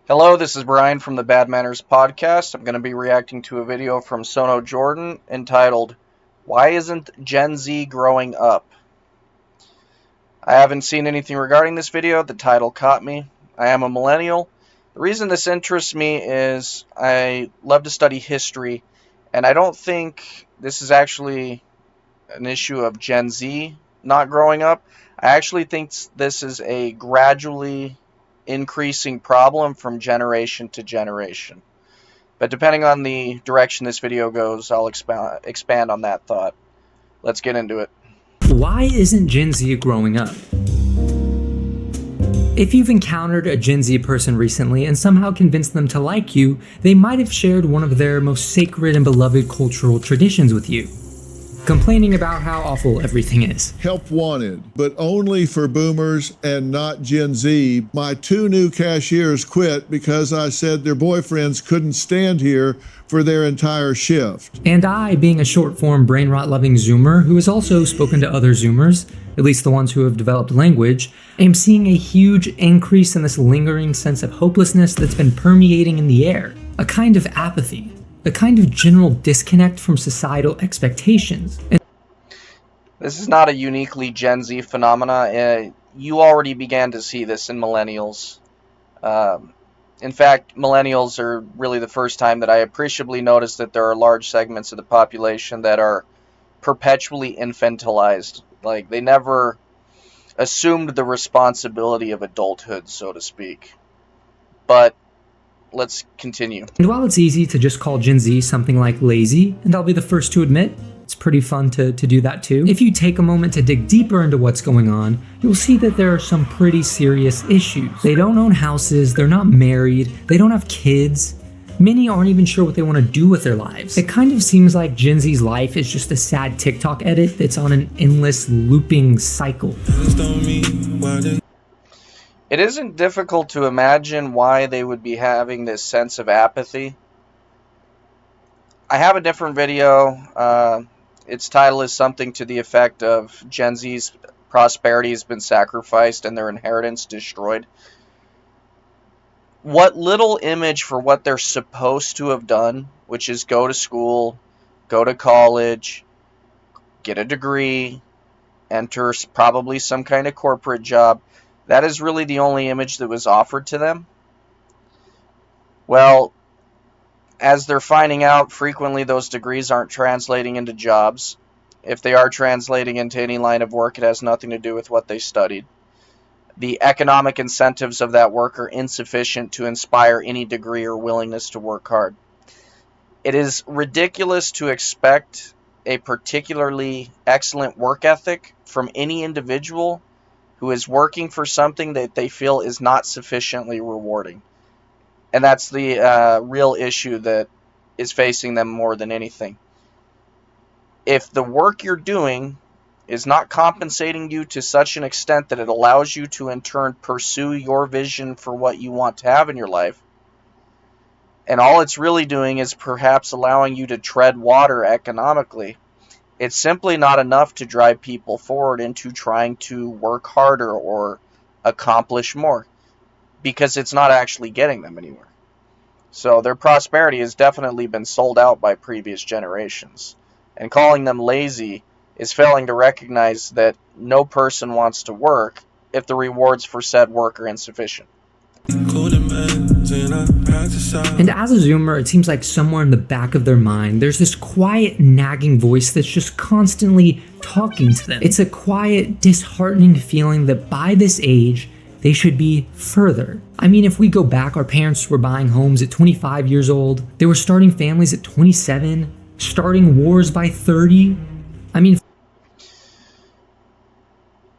Hello, this is Brian from the Bad Manners Podcast. I'm going to be reacting to a video from Sono Jordan entitled, Why Isn't Gen Z Growing Up? I haven't seen anything regarding this video. The title caught me. I am a millennial. The reason this interests me is I love to study history, and I don't think this is actually an issue of Gen Z not growing up. I actually think this is a gradually increasing problem from generation to generation. But depending on the direction this video goes, I'll expand on that thought. Let's get into it. Why isn't Gen Z growing up? If you've encountered a Gen Z person recently and somehow convinced them to like you, they might have shared one of their most sacred and beloved cultural traditions with you, complaining about how awful everything is. Help wanted, but only for boomers and not Gen Z. My 2 new cashiers quit because I said their boyfriends couldn't stand here for their entire shift. And I, being a short-form brain rot-loving Zoomer who has also spoken to other Zoomers, at least the ones who have developed language, am seeing a huge increase in this lingering sense of hopelessness that's been permeating in the air. A kind of apathy. A kind of general disconnect from societal expectations. This is not a uniquely Gen Z phenomena. You already began to see this in millennials. In fact, millennials are really the first time that I appreciably noticed that there are large segments of the population that are perpetually infantilized. Like, they never assumed the responsibility of adulthood, so to speak. But let's continue. And while it's easy to just call Gen Z something like lazy, and I'll be the first to admit, it's pretty fun to do that too, if you take a moment to dig deeper into what's going on, you'll see that there are some pretty serious issues. They don't own houses, they're not married, they don't have kids. Many aren't even sure what they want to do with their lives. It kind of seems like Gen Z's life is just a sad TikTok edit that's on an endless looping cycle. It isn't difficult to imagine why they would be having this sense of apathy. I have a different video. Its title is something to the effect of Gen Z's prosperity has been sacrificed and their inheritance destroyed. What little image for what they're supposed to have done, which is go to school, go to college, get a degree, enter probably some kind of corporate job, that is really the only image that was offered to them. Well, as they're finding out, frequently those degrees aren't translating into jobs. If they are translating into any line of work, it has nothing to do with what they studied. The economic incentives of that work are insufficient to inspire any degree or willingness to work hard. It is ridiculous to expect a particularly excellent work ethic from any individual who is working for something that they feel is not sufficiently rewarding. And that's the real issue that is facing them more than anything. If the work you're doing is not compensating you to such an extent that it allows you to in turn pursue your vision for what you want to have in your life, and all it's really doing is perhaps allowing you to tread water economically, it's simply not enough to drive people forward into trying to work harder or accomplish more, because it's not actually getting them anywhere. So their prosperity has definitely been sold out by previous generations, and calling them lazy is failing to recognize that no person wants to work if the rewards for said work are insufficient. And as a Zoomer, it seems like somewhere in the back of their mind, there's this quiet, nagging voice that's just constantly talking to them. It's a quiet, disheartening feeling that by this age, they should be further. I mean, if we go back, our parents were buying homes at 25 years old. They were starting families at 27, starting wars by 30. I mean,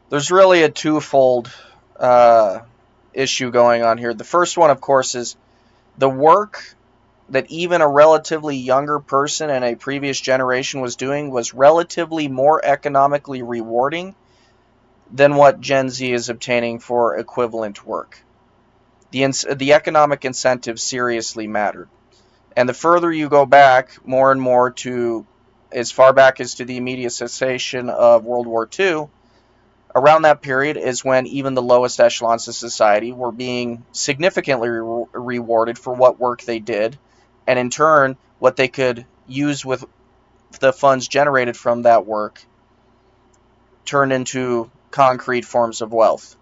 there's really a twofold issue going on here. The first one, of course, is the work that even a relatively younger person in a previous generation was doing was relatively more economically rewarding than what Gen Z is obtaining for equivalent work. The economic incentives seriously mattered. And the further you go back, more and more to as far back as to the immediate cessation of World War II, Around that period is when even the lowest echelons of society were being significantly rewarded for what work they did, and in turn, what they could use with the funds generated from that work turned into concrete forms of wealth.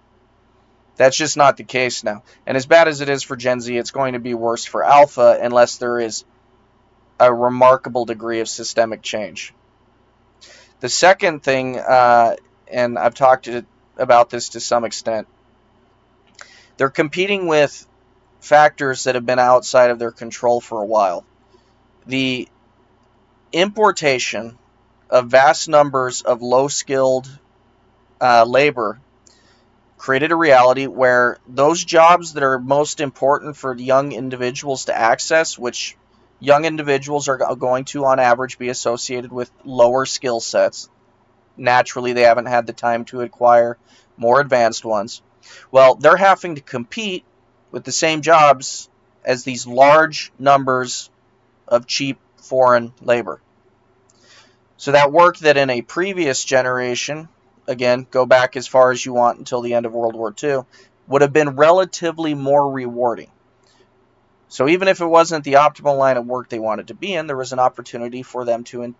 That's just not the case now. And as bad as it is for Gen Z, it's going to be worse for Alpha unless there is a remarkable degree of systemic change. The second thing, and I've talked about this to some extent, they're competing with factors that have been outside of their control for a while. The importation of vast numbers of low-skilled labor created a reality where those jobs that are most important for young individuals to access, which young individuals are going to, on average, be associated with lower skill sets. Naturally, they haven't had the time to acquire more advanced ones. Well, they're having to compete with the same jobs as these large numbers of cheap foreign labor. So that work that in a previous generation, again, go back as far as you want until the end of World War II, would have been relatively more rewarding. So even if it wasn't the optimal line of work they wanted to be in, there was an opportunity for them to,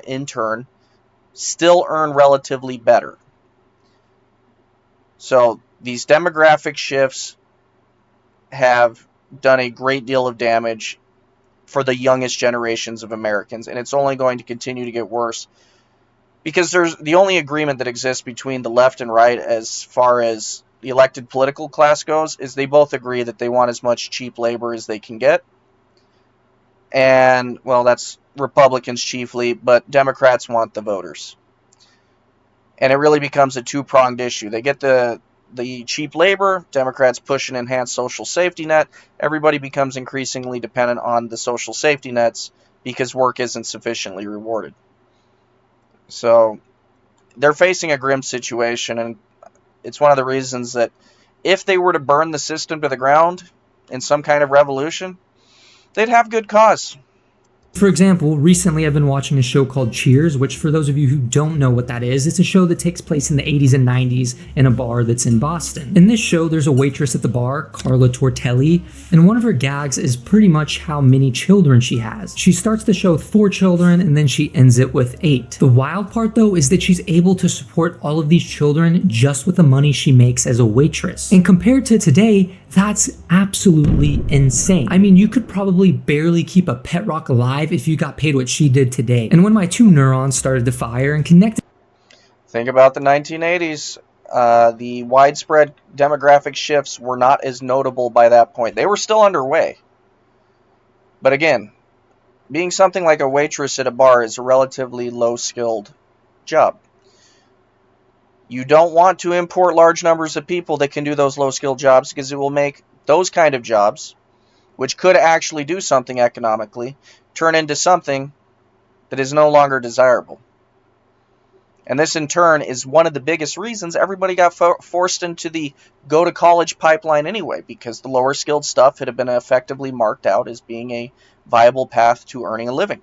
in turn, still earn relatively better. So these demographic shifts have done a great deal of damage for the youngest generations of Americans, and it's only going to continue to get worse because there's the only agreement that exists between the left and right as far as the elected political class goes is they both agree that they want as much cheap labor as they can get. And, well, that's Republicans chiefly, but Democrats want the voters. And it really becomes a two-pronged issue. They get the cheap labor, Democrats push an enhanced social safety net, everybody becomes increasingly dependent on the social safety nets because work isn't sufficiently rewarded. So they're facing a grim situation, and it's one of the reasons that if they were to burn the system to the ground in some kind of revolution, they'd have good cause. For example, recently I've been watching a show called Cheers, which for those of you who don't know what that is, it's a show that takes place in the 80s and 90s in a bar that's in Boston. In this show, there's a waitress at the bar, Carla Tortelli, and one of her gags is pretty much how many children she has. She starts the show with 4 children and then she ends it with 8. The wild part though is that she's able to support all of these children just with the money she makes as a waitress. And compared to today, that's absolutely insane. I mean, you could probably barely keep a pet rock alive if you got paid what she did today. And when my 2 neurons started to fire and connected. Think about the 1980s. The widespread demographic shifts were not as notable by that point. They were still underway. But again, being something like a waitress at a bar is a relatively low-skilled job. You don't want to import large numbers of people that can do those low-skilled jobs because it will make those kind of jobs, which could actually do something economically, turn into something that is no longer desirable. And this in turn is one of the biggest reasons everybody got forced into the go-to-college pipeline anyway, because the lower-skilled stuff had been effectively marked out as being a viable path to earning a living.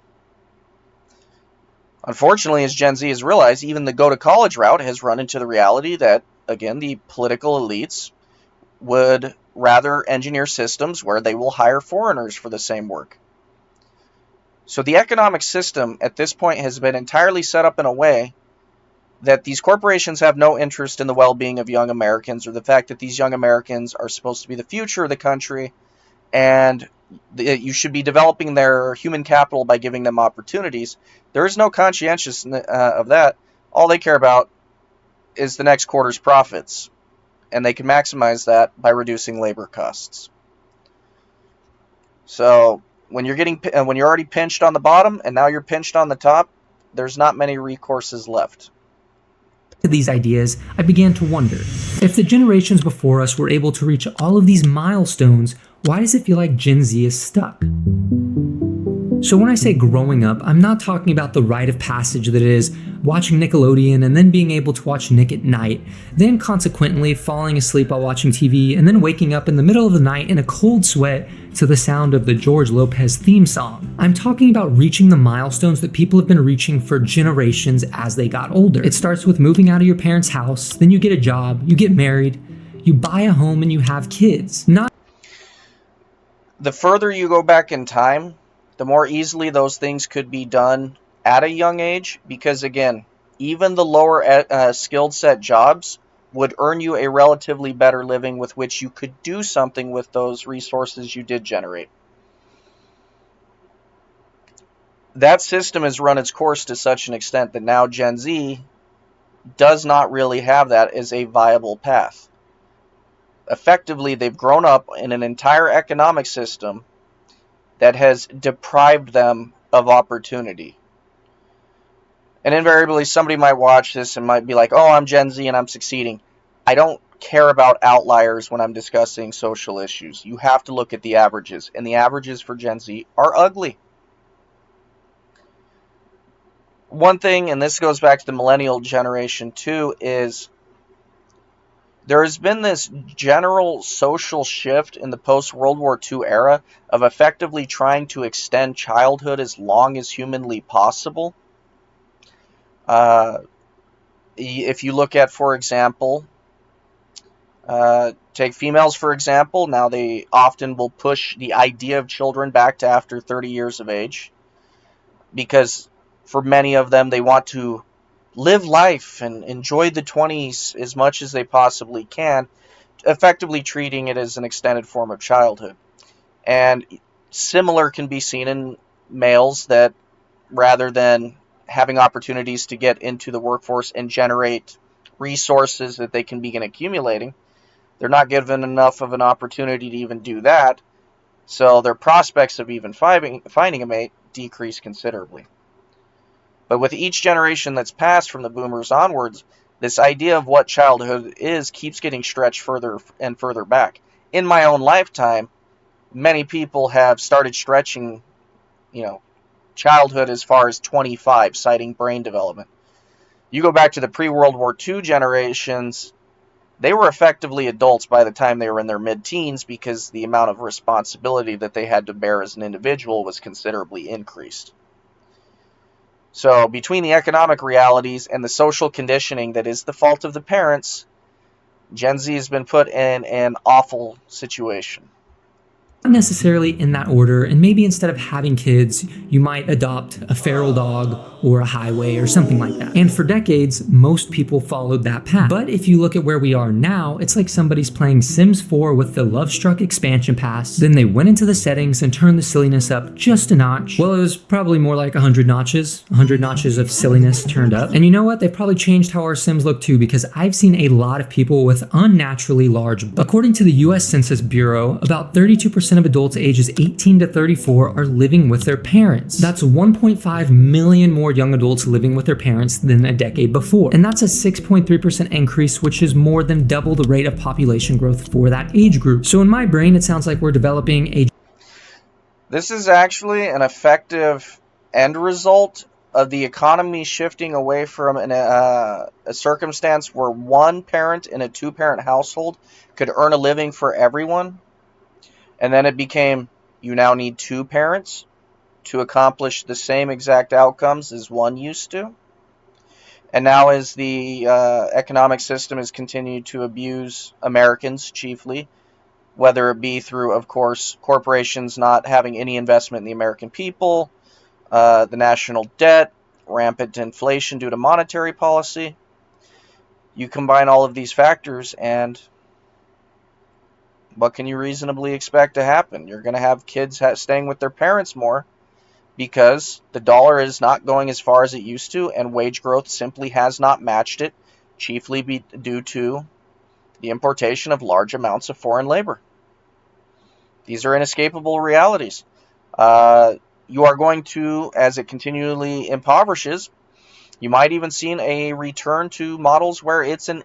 Unfortunately, as Gen Z has realized, even the go-to-college route has run into the reality that, again, the political elites would rather engineer systems where they will hire foreigners for the same work. So the economic system at this point has been entirely set up in a way that these corporations have no interest in the well-being of young Americans or the fact that these young Americans are supposed to be the future of the country and you should be developing their human capital by giving them opportunities. There is no conscientiousness of that. All they care about is the next quarter's profits, and they can maximize that by reducing labor costs. So when you're already pinched on the bottom and now you're pinched on the top, there's not many recourses left. To these ideas, I began to wonder, if the generations before us were able to reach all of these milestones, why does it feel like Gen Z is stuck? So when I say growing up, I'm not talking about the rite of passage that it is watching Nickelodeon and then being able to watch Nick at night, then consequently falling asleep while watching TV, and then waking up in the middle of the night in a cold sweat to the sound of the George Lopez theme song. I'm talking about reaching the milestones that people have been reaching for generations as they got older. It starts with moving out of your parents' house, then you get a job, you get married, you buy a home, and you have kids. The further you go back in time, the more easily those things could be done at a young age, because again, even the lower skilled set jobs would earn you a relatively better living with which you could do something with those resources you did generate. That system has run its course to such an extent that now Gen Z does not really have that as a viable path. Effectively, they've grown up in an entire economic system that has deprived them of opportunity. And invariably, somebody might watch this and might be like, oh, I'm Gen Z and I'm succeeding. I don't care about outliers when I'm discussing social issues. You have to look at the averages, and the averages for Gen Z are ugly. One thing, and this goes back to the millennial generation too, is there has been this general social shift in the post-World War II era of effectively trying to extend childhood as long as humanly possible. If you look at, for example, take females, for example, now they often will push the idea of children back to after 30 years of age, because for many of them, they want to live life and enjoy the 20s as much as they possibly can, effectively treating it as an extended form of childhood. And similar can be seen in males that, rather than having opportunities to get into the workforce and generate resources that they can begin accumulating, they're not given enough of an opportunity to even do that, so their prospects of even finding a mate decrease considerably. But with each generation that's passed from the boomers onwards, this idea of what childhood is keeps getting stretched further and further back. In my own lifetime, many people have started stretching, childhood as far as 25, citing brain development. You go back to the pre-World War II generations, they were effectively adults by the time they were in their mid-teens, because the amount of responsibility that they had to bear as an individual was considerably increased. So between the economic realities and the social conditioning that is the fault of the parents, Gen Z has been put in an awful situation. Not necessarily in that order, and maybe instead of having kids, you might adopt a feral dog or a highway or something like that. And for decades, most people followed that path. But if you look at where we are now, it's like somebody's playing Sims 4 with the Lovestruck expansion pass, then they went into the settings and turned the silliness up just a notch. Well, it was probably more like 100 notches of silliness turned up. And you know what? They probably changed how our Sims look too, because I've seen a lot of people with unnaturally large butts. According to the US Census Bureau, about 32% of adults ages 18 to 34 are living with their parents. That's 1.5 million more young adults living with their parents than a decade before. And that's a 6.3% increase, which is more than double the rate of population growth for that age group. So in my brain, it sounds like we're developing a... This is actually an effective end result of the economy shifting away from a circumstance where one parent in a two-parent household could earn a living for everyone. And then it became, you now need two parents to accomplish the same exact outcomes as one used to. And now as the economic system has continued to abuse Americans chiefly, whether it be through, of course, corporations not having any investment in the American people, the national debt, rampant inflation due to monetary policy, you combine all of these factors and what can you reasonably expect to happen? You're going to have kids staying with their parents more because the dollar is not going as far as it used to, and wage growth simply has not matched it, chiefly due to the importation of large amounts of foreign labor. These are inescapable realities. You are going to, as it continually impoverishes, you might even see a return to models where it's an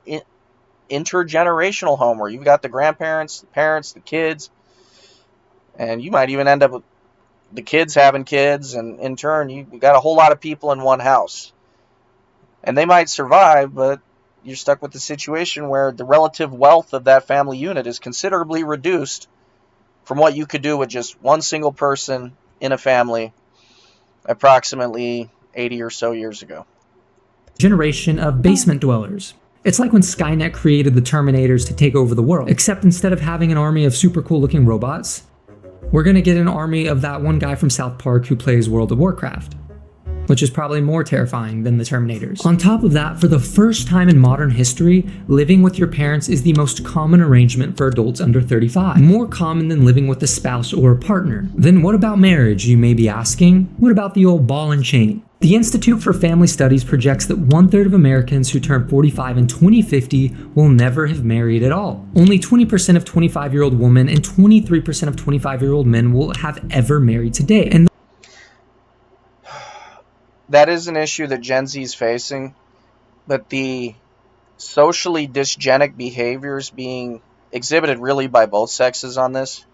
intergenerational home where you've got the grandparents, the parents, the kids, and you might even end up the kids having kids, and in turn, you got a whole lot of people in one house. And they might survive, but you're stuck with the situation where the relative wealth of that family unit is considerably reduced from what you could do with just one single person in a family approximately 80 or so years ago. Generation of basement dwellers. It's like when Skynet created the Terminators to take over the world, except instead of having an army of super cool looking robots, we're gonna get an army of that one guy from South Park who plays World of Warcraft, which is probably more terrifying than the Terminators. On top of that, for the first time in modern history, living with your parents is the most common arrangement for adults under 35. More common than living with a spouse or a partner. Then what about marriage, you may be asking? What about the old ball and chain? The Institute for Family Studies projects that 1/3 of Americans who turn 45 in 2050 will never have married at all. Only 20% of 25-year-old women and 23% of 25-year-old men will have ever married today. And that is an issue that Gen Z is facing, but the socially dysgenic behaviors being exhibited really by both sexes on this,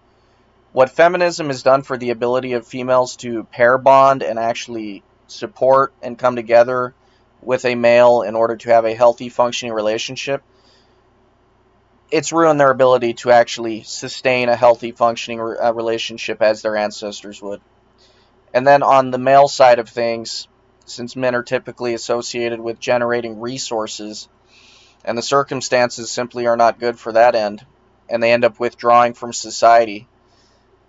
what feminism has done for the ability of females to pair bond and actually support and come together with a male in order to have a healthy functioning relationship, it's ruined their ability to actually sustain a healthy functioning relationship as their ancestors would. And then on the male side of things, since men are typically associated with generating resources, and the circumstances simply are not good for that end, and they end up withdrawing from society,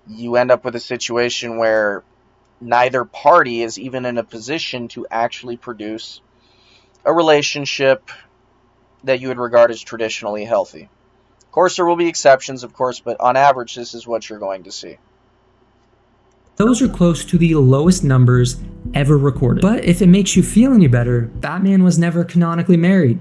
you end up with a situation where neither party is even in a position to actually produce a relationship that you would regard as traditionally healthy. Of course, there will be exceptions, of course, but on average, this is what you're going to see. those are close to the lowest numbers ever recorded. But if it makes you feel any better, Batman was never canonically married.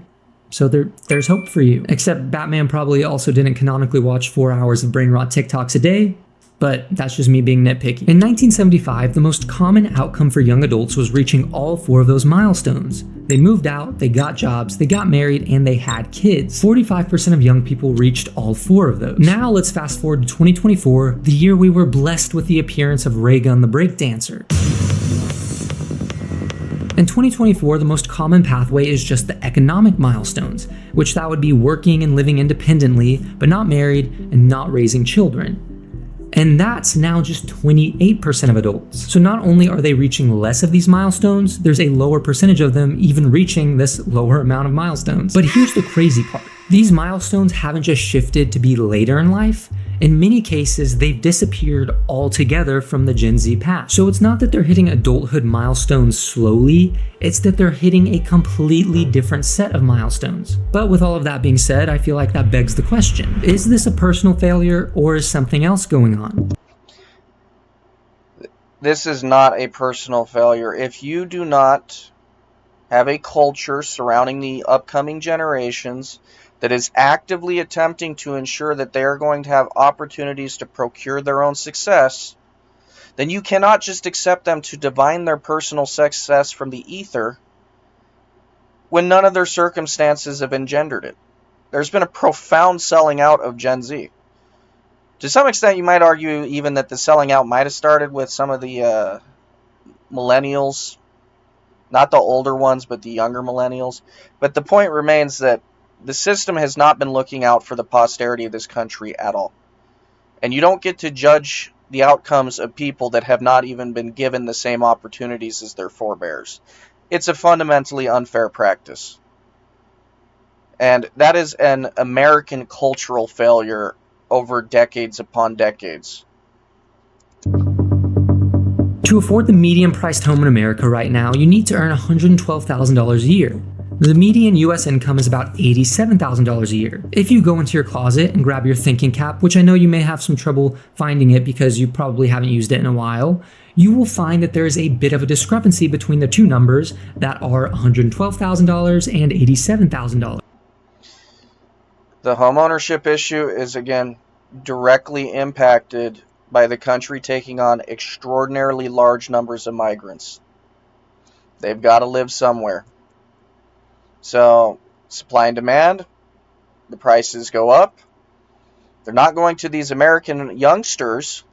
So there's hope for you. Except Batman probably also didn't canonically watch 4 hours of brain rot TikToks a day, but that's just me being nitpicky. In 1975, the most common outcome for young adults was reaching all 4 of those milestones. They moved out, they got jobs, they got married, and they had kids. 45% of young people reached all 4 of those. Now let's fast forward to 2024, the year we were blessed with the appearance of Raygun the Breakdancer. In 2024, the most common pathway is just the economic milestones, which that would be working and living independently, but not married and not raising children. And that's now just 28% of adults. So not only are they reaching less of these milestones, there's a lower percentage of them even reaching this lower amount of milestones. But here's the crazy part. These milestones haven't just shifted to be later in life. In many cases, they've disappeared altogether from the Gen Z past. So it's not that they're hitting adulthood milestones slowly, it's that they're hitting a completely different set of milestones. But with all of that being said, I feel like that begs the question, is this a personal failure or is something else going on? This is not a personal failure. If you do not have a culture surrounding the upcoming generations that is actively attempting to ensure that they are going to have opportunities to procure their own success, then you cannot just accept them to divine their personal success from the ether when none of their circumstances have engendered it. There's been a profound selling out of Gen Z. To some extent, you might argue even that the selling out might have started with some of the millennials, not the older ones, but the younger millennials. But the point remains that the system has not been looking out for the posterity of this country at all. And you don't get to judge the outcomes of people that have not even been given the same opportunities as their forebears. It's a fundamentally unfair practice. And that is an American cultural failure over decades upon decades. To afford the median-priced home in America right now, you need to earn $112,000 a year. The median US income is about $87,000 a year. If you go into your closet and grab your thinking cap, which I know you may have some trouble finding it because you probably haven't used it in a while, you will find that there is a bit of a discrepancy between the two numbers that are $112,000 and $87,000. The homeownership issue is, again, directly impacted by the country taking on extraordinarily large numbers of migrants. They've got to live somewhere. So, supply and demand, the prices go up. They're not going to these American youngsters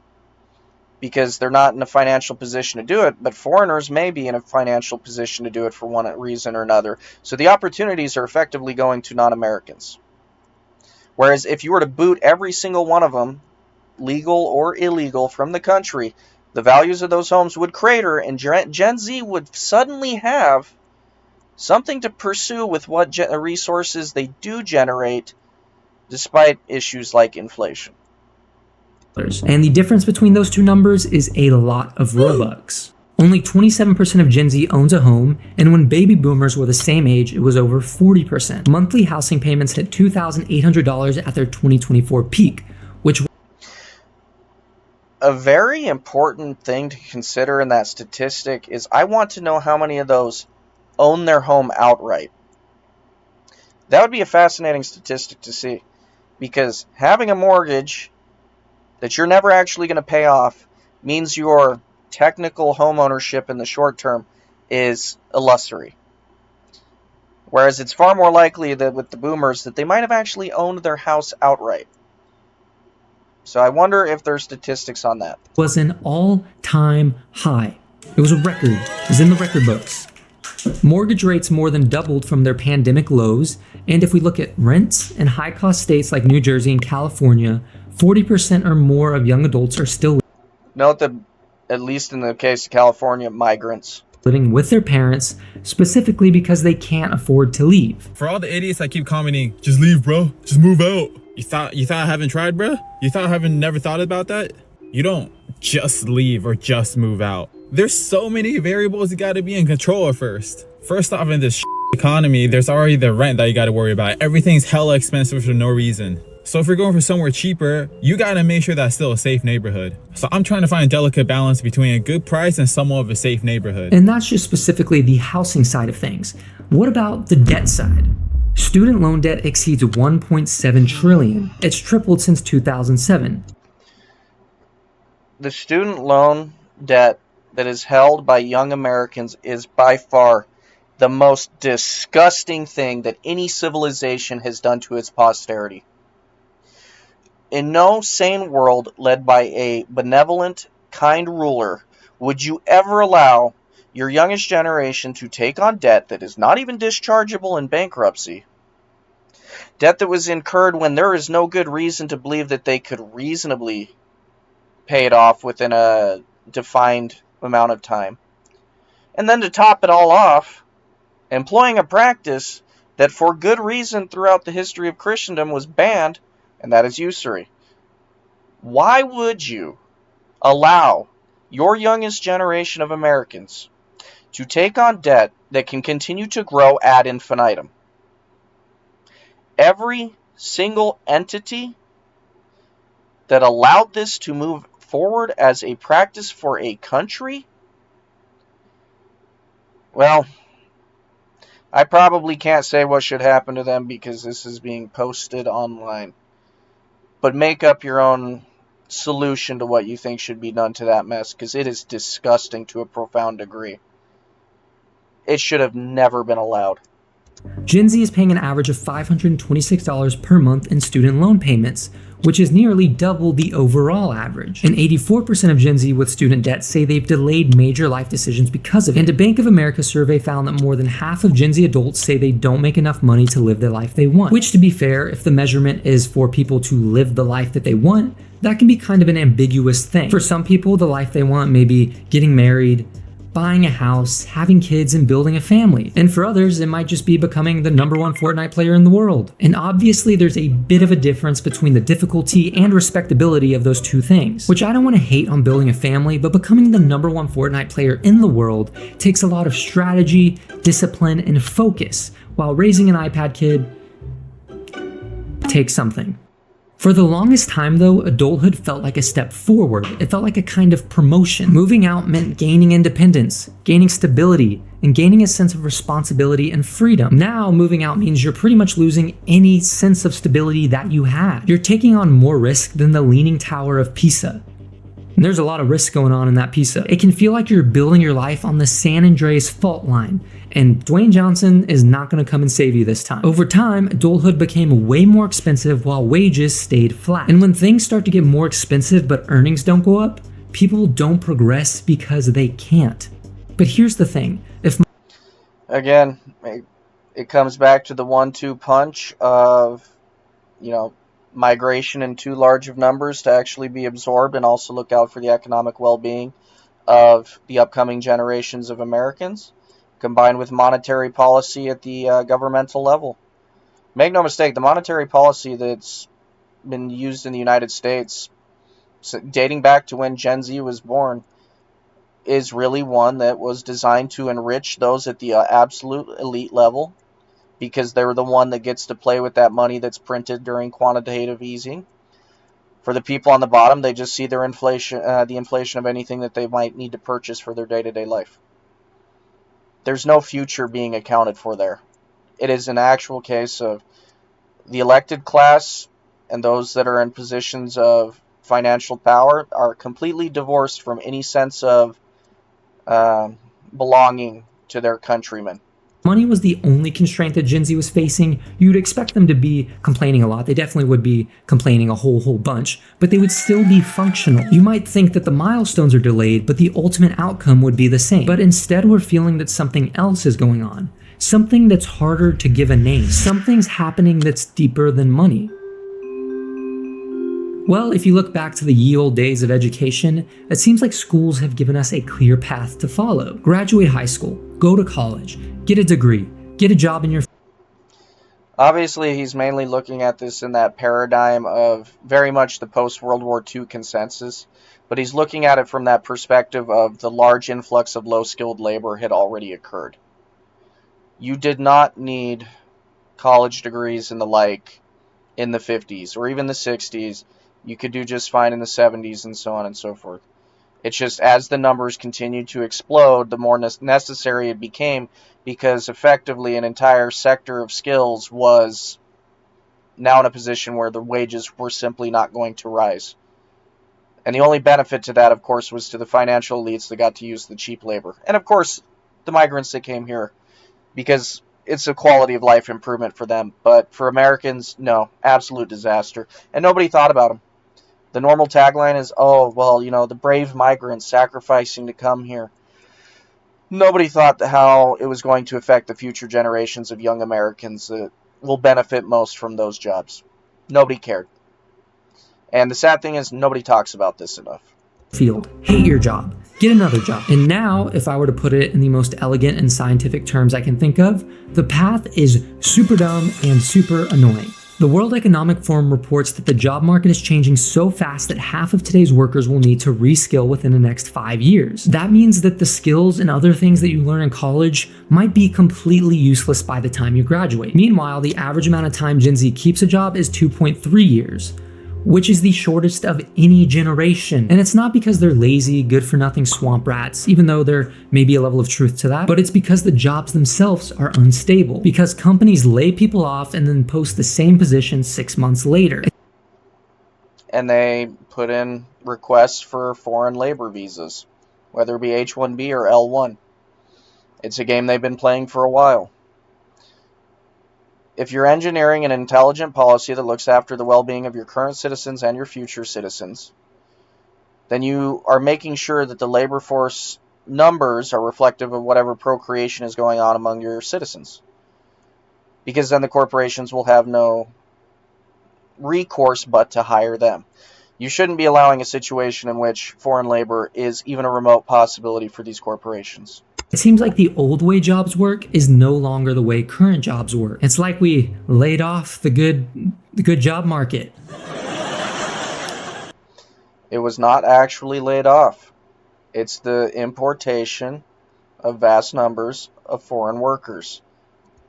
because they're not in a financial position to do it, but foreigners may be in a financial position to do it for one reason or another. So the opportunities are effectively going to non-Americans. Whereas if you were to boot every single one of them, legal or illegal, from the country, the values of those homes would crater, and Gen Z would suddenly have something to pursue with what resources they do generate, despite issues like inflation. And the difference between those two numbers is a lot of Robux. Only 27% of Gen Z owns a home, and when baby boomers were the same age, it was over 40%. Monthly housing payments hit $2,800 at their 2024 peak, which... A very important thing to consider in that statistic is I want to know how many of those own their home outright. That would be a fascinating statistic to see, because having a mortgage that you're never actually going to pay off means your technical home ownership in the short term is illusory. Whereas it's far more likely that with the boomers that they might have actually owned their house outright. So I wonder if there's statistics on that. Was an all-time high. It was a record. It was in the record books. Mortgage rates more than doubled from their pandemic lows, and if we look at rents in high-cost states like New Jersey and California, 40% or more of young adults are still Note that, at least in the case of California, migrants living with their parents, specifically because they can't afford to leave. For all the idiots that keep commenting, just leave, bro, just move out. You thought I haven't tried, bro? You thought I haven't never thought about that? You don't just leave or just move out. There's so many variables you gotta be in control of first. First off, in this economy, there's already the rent that you gotta worry about. Everything's hella expensive for no reason. So if you're going for somewhere cheaper, you gotta make sure that's still a safe neighborhood. So I'm trying to find a delicate balance between a good price and somewhat of a safe neighborhood. And that's just specifically the housing side of things. What about the debt side? Student loan debt exceeds 1.7 trillion. It's tripled since 2007. The student loan debt that is held by young Americans is by far the most disgusting thing that any civilization has done to its posterity. In no sane world led by a benevolent, kind ruler would you ever allow your youngest generation to take on debt that is not even dischargeable in bankruptcy. Debt that was incurred when there is no good reason to believe that they could reasonably pay it off within a defined amount of time. And then to top it all off, employing a practice that for good reason throughout the history of Christendom was banned, and that is usury. Why would you allow your youngest generation of Americans to take on debt that can continue to grow ad infinitum? Every single entity that allowed this to move forward as a practice for a country, well, I probably can't say what should happen to them because this is being posted online. But make up your own solution to what you think should be done to that mess, because it is disgusting to a profound degree. It should have never been allowed. Gen Z is paying an average of $526 per month in student loan payments, which is nearly double the overall average. And 84% of Gen Z with student debt say they've delayed major life decisions because of it. And a Bank of America survey found that more than half of Gen Z adults say they don't make enough money to live the life they want. Which, to be fair, if the measurement is for people to live the life that they want, that can be kind of an ambiguous thing. For some people, the life they want may be getting married, buying a house, having kids, and building a family. And for others, it might just be becoming the #1 Fortnite player in the world. And obviously there's a bit of a difference between the difficulty and respectability of those two things. Which I don't want to hate on building a family, but becoming the #1 Fortnite player in the world takes a lot of strategy, discipline, and focus, while raising an iPad kid takes something. For the longest time though, adulthood felt like a step forward. It felt like a kind of promotion. Moving out meant gaining independence, gaining stability, and gaining a sense of responsibility and freedom. Now, moving out means you're pretty much losing any sense of stability that you had. You're taking on more risk than the Leaning Tower of Pisa. And there's a lot of risk going on in that Pisa. It can feel like you're building your life on the San Andreas fault line, and Dwayne Johnson is not going to come and save you this time. Over time, adulthood became way more expensive while wages stayed flat. And when things start to get more expensive but earnings don't go up, People don't progress because they can't. But here's the thing, Again, it comes back to the 1-2 punch of, migration in too large of numbers to actually be absorbed, and also look out for the economic well-being of the upcoming generations of Americans, combined with monetary policy at the governmental level. Make no mistake, the monetary policy that's been used in the United States, dating back to when Gen Z was born, is really one that was designed to enrich those at the absolute elite level, because they're the one that gets to play with that money that's printed during quantitative easing. For the people on the bottom, they just see their inflation, the inflation of anything that they might need to purchase for their day-to-day life. There's no future being accounted for there. It is an actual case of the elected class and those that are in positions of financial power are completely divorced from any sense of belonging to their countrymen. money was the only constraint that Gen Z was facing, you'd expect them to be complaining a lot. They definitely would be complaining a whole bunch, but they would still be functional. You might think that the milestones are delayed, but the ultimate outcome would be the same. But instead, we're feeling that something else is going on. Something that's harder to give a name. Something's happening that's deeper than money. Well, if you look back to the ye olde days of education, it seems like schools have given us a clear path to follow. Graduate high school, go to college, get a degree, get a job in your... Obviously, he's mainly looking at this in that paradigm of very much the post-World War II consensus, but he's looking at it from that perspective of the large influx of low-skilled labor had already occurred. You did not need college degrees and the like in the 50s or even the 60s. You could do just fine in the 70s and so on and so forth. It's just as the numbers continued to explode, the more necessary it became, because effectively an entire sector of skills was now in a position where the wages were simply not going to rise. And the only benefit to that, of course, was to the financial elites that got to use the cheap labor. And of course, the migrants that came here, because it's a quality of life improvement for them. But for Americans, no, absolute disaster. And nobody thought about them. The normal tagline is, oh, well, the brave migrants sacrificing to come here. Nobody thought how it was going to affect the future generations of young Americans that will benefit most from those jobs. Nobody cared. And the sad thing is, nobody talks about this enough. Field, hate your job, get another job. And now, if I were to put it in the most elegant and scientific terms I can think of, the path is super dumb and super annoying. The World Economic Forum reports that the job market is changing so fast that half of today's workers will need to reskill within the next 5 years. That means that the skills and other things that you learn in college might be completely useless by the time you graduate. Meanwhile, the average amount of time Gen Z keeps a job is 2.3 years. Which is the shortest of any generation. And it's not because they're lazy, good-for-nothing swamp rats, even though there may be a level of truth to that, but it's because the jobs themselves are unstable. Because companies lay people off and then post the same position 6 months later. And they put in requests for foreign labor visas, whether it be H-1B or L-1. It's a game they've been playing for a while. If you're engineering an intelligent policy that looks after the well-being of your current citizens and your future citizens, then you are making sure that the labor force numbers are reflective of whatever procreation is going on among your citizens. Because then the corporations will have no recourse but to hire them. You shouldn't be allowing a situation in which foreign labor is even a remote possibility for these corporations. It seems like the old way jobs work is no longer the way current jobs work. It's like we laid off the good job market. It was not actually laid off. It's the importation of vast numbers of foreign workers.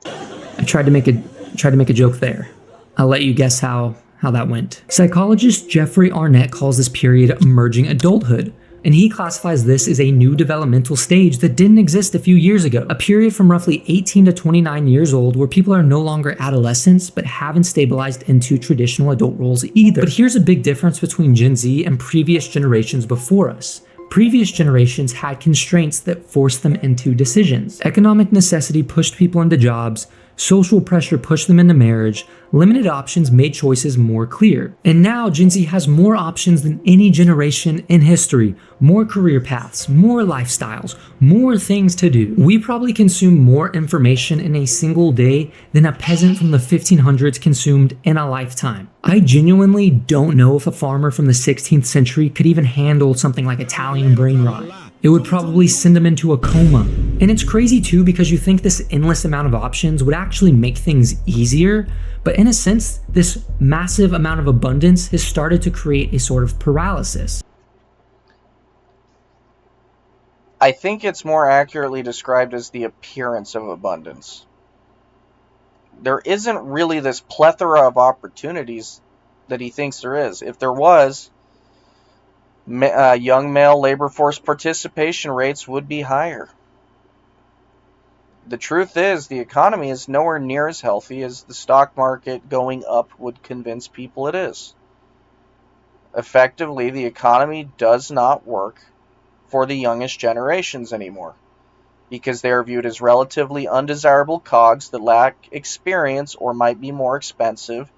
I tried to make a joke there. I'll let you guess how that went. Psychologist Jeffrey Arnett calls this period emerging adulthood. And he classifies this as a new developmental stage that didn't exist a few years ago. A period from roughly 18 to 29 years old where people are no longer adolescents but haven't stabilized into traditional adult roles either. But here's a big difference between Gen Z and previous generations before us. Previous generations had constraints that forced them into decisions. Economic necessity pushed people into jobs. Social pressure pushed them into marriage, limited options made choices more clear. And now Gen Z has more options than any generation in history, more career paths, more lifestyles, more things to do. We probably consume more information in a single day than a peasant from the 1500s consumed in a lifetime. I genuinely don't know if a farmer from the 16th century could even handle something like Italian brain rot. It would probably send them into a coma. And it's crazy too, because you think this endless amount of options would actually make things easier, but in a sense, this massive amount of abundance has started to create a sort of paralysis. I think it's more accurately described as the appearance of abundance. There isn't really this plethora of opportunities that he thinks there is. If there was, young male labor force participation rates would be higher. The truth is, the economy is nowhere near as healthy as the stock market going up would convince people it is. Effectively, the economy does not work for the youngest generations anymore, because they are viewed as relatively undesirable cogs that lack experience or might be more expensive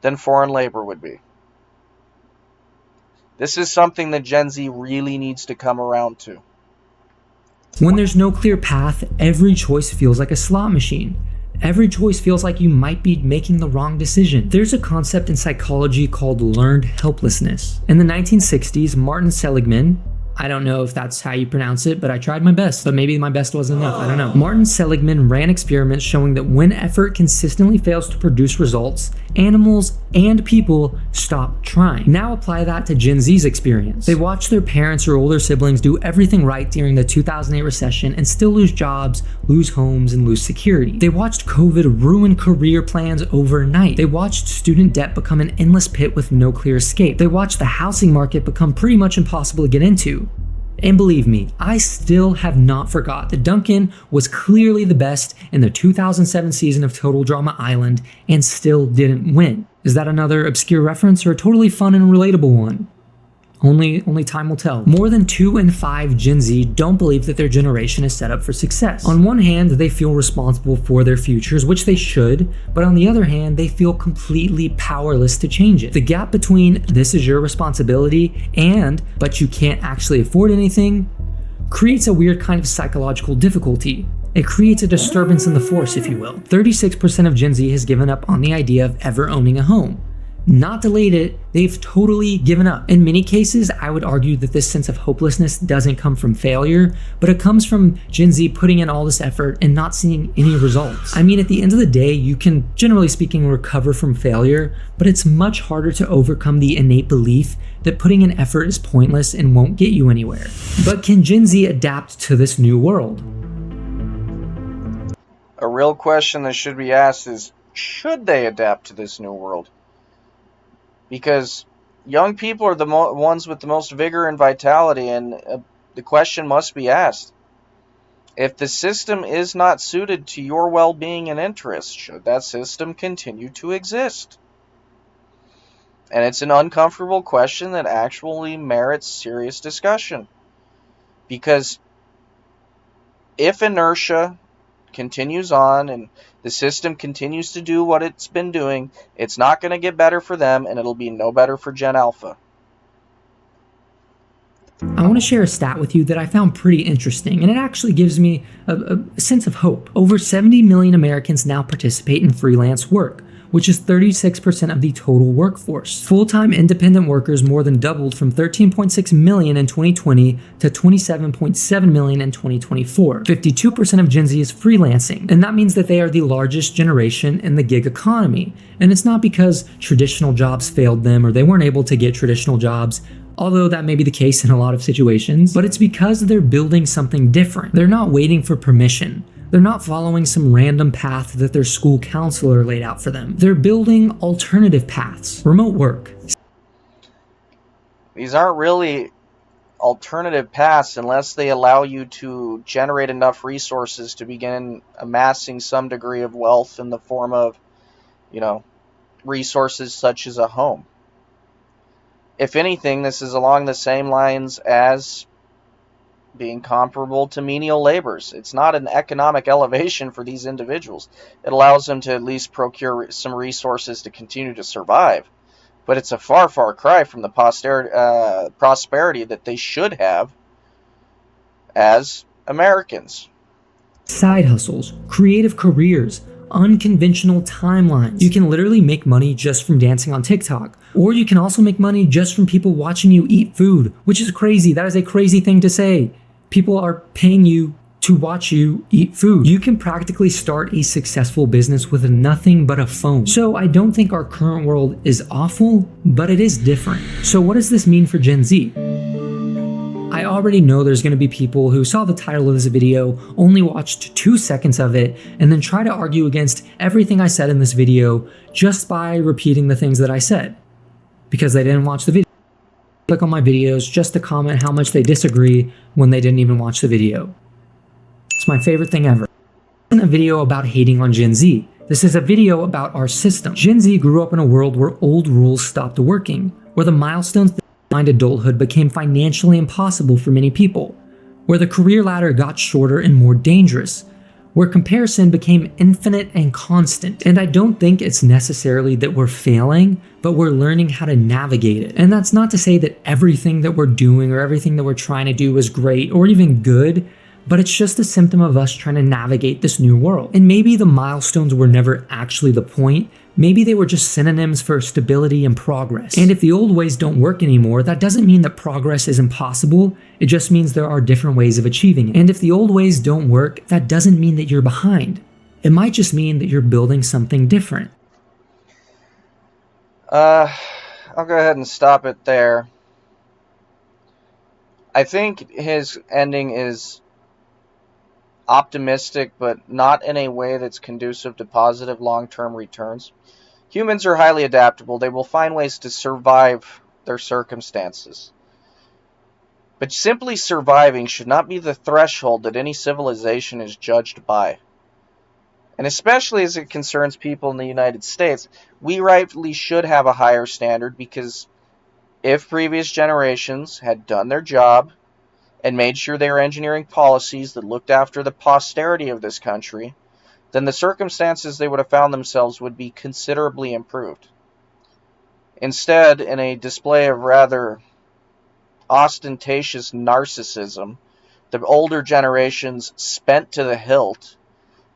than foreign labor would be. This is something that Gen Z really needs to come around to. When there's no clear path, every choice feels like a slot machine. Every choice feels like you might be making the wrong decision. There's a concept in psychology called learned helplessness. In the 1960s, Martin Seligman, I don't know if that's how you pronounce it, but I tried my best, but maybe my best wasn't enough, I don't know. Martin Seligman ran experiments showing that when effort consistently fails to produce results, animals and people stop trying. Now apply that to Gen Z's experience. They watch their parents or older siblings do everything right during the 2008 recession and still lose jobs, lose homes, and lose security. They watched COVID ruin career plans overnight. They watched student debt become an endless pit with no clear escape. They watched the housing market become pretty much impossible to get into. And believe me, I still have not forgot that Duncan was clearly the best in the 2007 season of Total Drama Island and still didn't win. Is that another obscure reference or a totally fun and relatable one? Only time will tell. More than 2 in 5 Gen Z don't believe that their generation is set up for success. On one hand, they feel responsible for their futures, which they should, but on the other hand, they feel completely powerless to change it. The gap between "this is your responsibility" and "but you can't actually afford anything" creates a weird kind of psychological difficulty. It creates a disturbance in the force, if you will. 36% of Gen Z has given up on the idea of ever owning a home. Not delayed it, they've totally given up. In many cases, I would argue that this sense of hopelessness doesn't come from failure, but it comes from Gen Z putting in all this effort and not seeing any results. I mean, at the end of the day, you can, generally speaking, recover from failure, but it's much harder to overcome the innate belief that putting in effort is pointless and won't get you anywhere. But can Gen Z adapt to this new world? A real question that should be asked is, should they adapt to this new world? Because young people are the ones with the most vigor and vitality, and the question must be asked. If the system is not suited to your well-being and interests, should that system continue to exist? And it's an uncomfortable question that actually merits serious discussion. Because if inertia continues on and the system continues to do what it's been doing, it's not going to get better for them, and it'll be no better for Gen Alpha. I want to share a stat with you that I found pretty interesting, and it actually gives me a sense of hope. Over 70 million Americans now participate in freelance work, which is 36% of the total workforce. Full-time independent workers more than doubled from 13.6 million in 2020 to 27.7 million in 2024. 52% of Gen Z is freelancing, and that means that they are the largest generation in the gig economy. And it's not because traditional jobs failed them or they weren't able to get traditional jobs, although that may be the case in a lot of situations, but it's because they're building something different. They're not waiting for permission. They're not following some random path that their school counselor laid out for them. They're building alternative paths. Remote work. These aren't really alternative paths unless they allow you to generate enough resources to begin amassing some degree of wealth in the form of, resources such as a home. If anything, this is along the same lines as being comparable to menial labors. It's not an economic elevation for these individuals. It allows them to at least procure some resources to continue to survive. But it's a far, far cry from the prosperity that they should have as Americans. Side hustles, creative careers, unconventional timelines. You can literally make money just from dancing on TikTok. Or you can also make money just from people watching you eat food, which is crazy. That is a crazy thing to say. People are paying you to watch you eat food. You can practically start a successful business with nothing but a phone. So I don't think our current world is awful, but it is different. So what does this mean for Gen Z? I already know there's going to be people who saw the title of this video, only watched 2 seconds of it, and then try to argue against everything I said in this video just by repeating the things that I said. Because they didn't watch the video. Click on my videos just to comment how much they disagree when they didn't even watch the video. It's my favorite thing ever. This isn't a video about hating on Gen Z. This is a video about our system. Gen Z grew up in a world where old rules stopped working, where the milestones that defined adulthood became financially impossible for many people, where the career ladder got shorter and more dangerous, where comparison became infinite and constant. And I don't think it's necessarily that we're failing, but we're learning how to navigate it. And that's not to say that everything that we're doing or everything that we're trying to do is great or even good, but it's just a symptom of us trying to navigate this new world. And maybe the milestones were never actually the point. Maybe they were just synonyms for stability and progress. And if the old ways don't work anymore, that doesn't mean that progress is impossible. It just means there are different ways of achieving it. And if the old ways don't work, that doesn't mean that you're behind. It might just mean that you're building something different. I'll go ahead and stop it there. I think his ending is optimistic, but not in a way that's conducive to positive long-term returns. Humans are highly adaptable. They will find ways to survive their circumstances. But simply surviving should not be the threshold that any civilization is judged by. And especially as it concerns people in the United States, we rightfully should have a higher standard, because if previous generations had done their job and made sure they were engineering policies that looked after the posterity of this country, then the circumstances they would have found themselves would be considerably improved. Instead, in a display of rather ostentatious narcissism, the older generations spent to the hilt,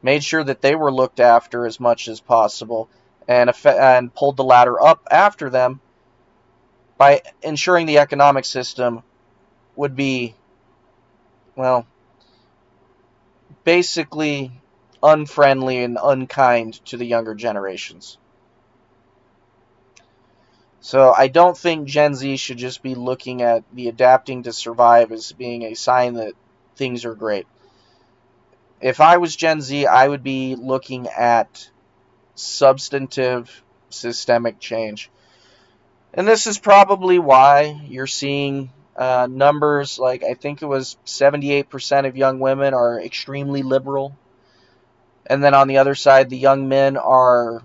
made sure that they were looked after as much as possible, and pulled the ladder up after them by ensuring the economic system would be, well, basically unfriendly and unkind to the younger generations. So I don't think Gen Z should just be looking at the adapting to survive as being a sign that things are great. If I was Gen Z, I would be looking at substantive systemic change. And this is probably why you're seeing numbers like, I think it was 78% of young women are extremely liberal. And then on the other side, the young men are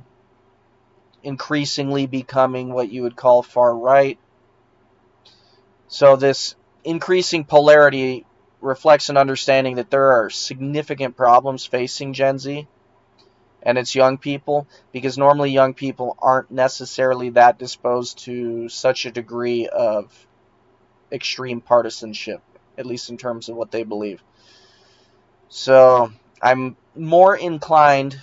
increasingly becoming what you would call far right. So this increasing polarity reflects an understanding that there are significant problems facing Gen Z and its young people, because normally young people aren't necessarily that disposed to such a degree of extreme partisanship, at least in terms of what they believe. So I'm more inclined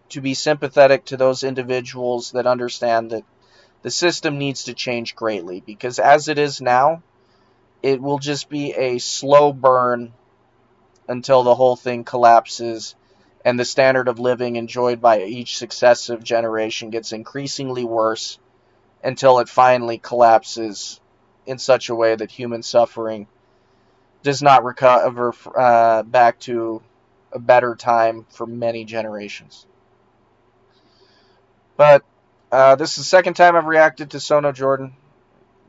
to be sympathetic to those individuals that understand that the system needs to change greatly, because as it is now, it will just be a slow burn until the whole thing collapses and the standard of living enjoyed by each successive generation gets increasingly worse until it finally collapses in such a way that human suffering does not recover back to a better time for many generations. But this is the second time I've reacted to Sono Jordan.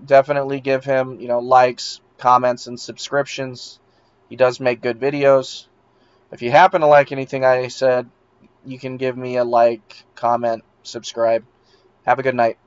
Definitely give him, likes, comments, and subscriptions. He does make good videos. If you happen to like anything I said, you can give me a like, comment, subscribe. Have a good night.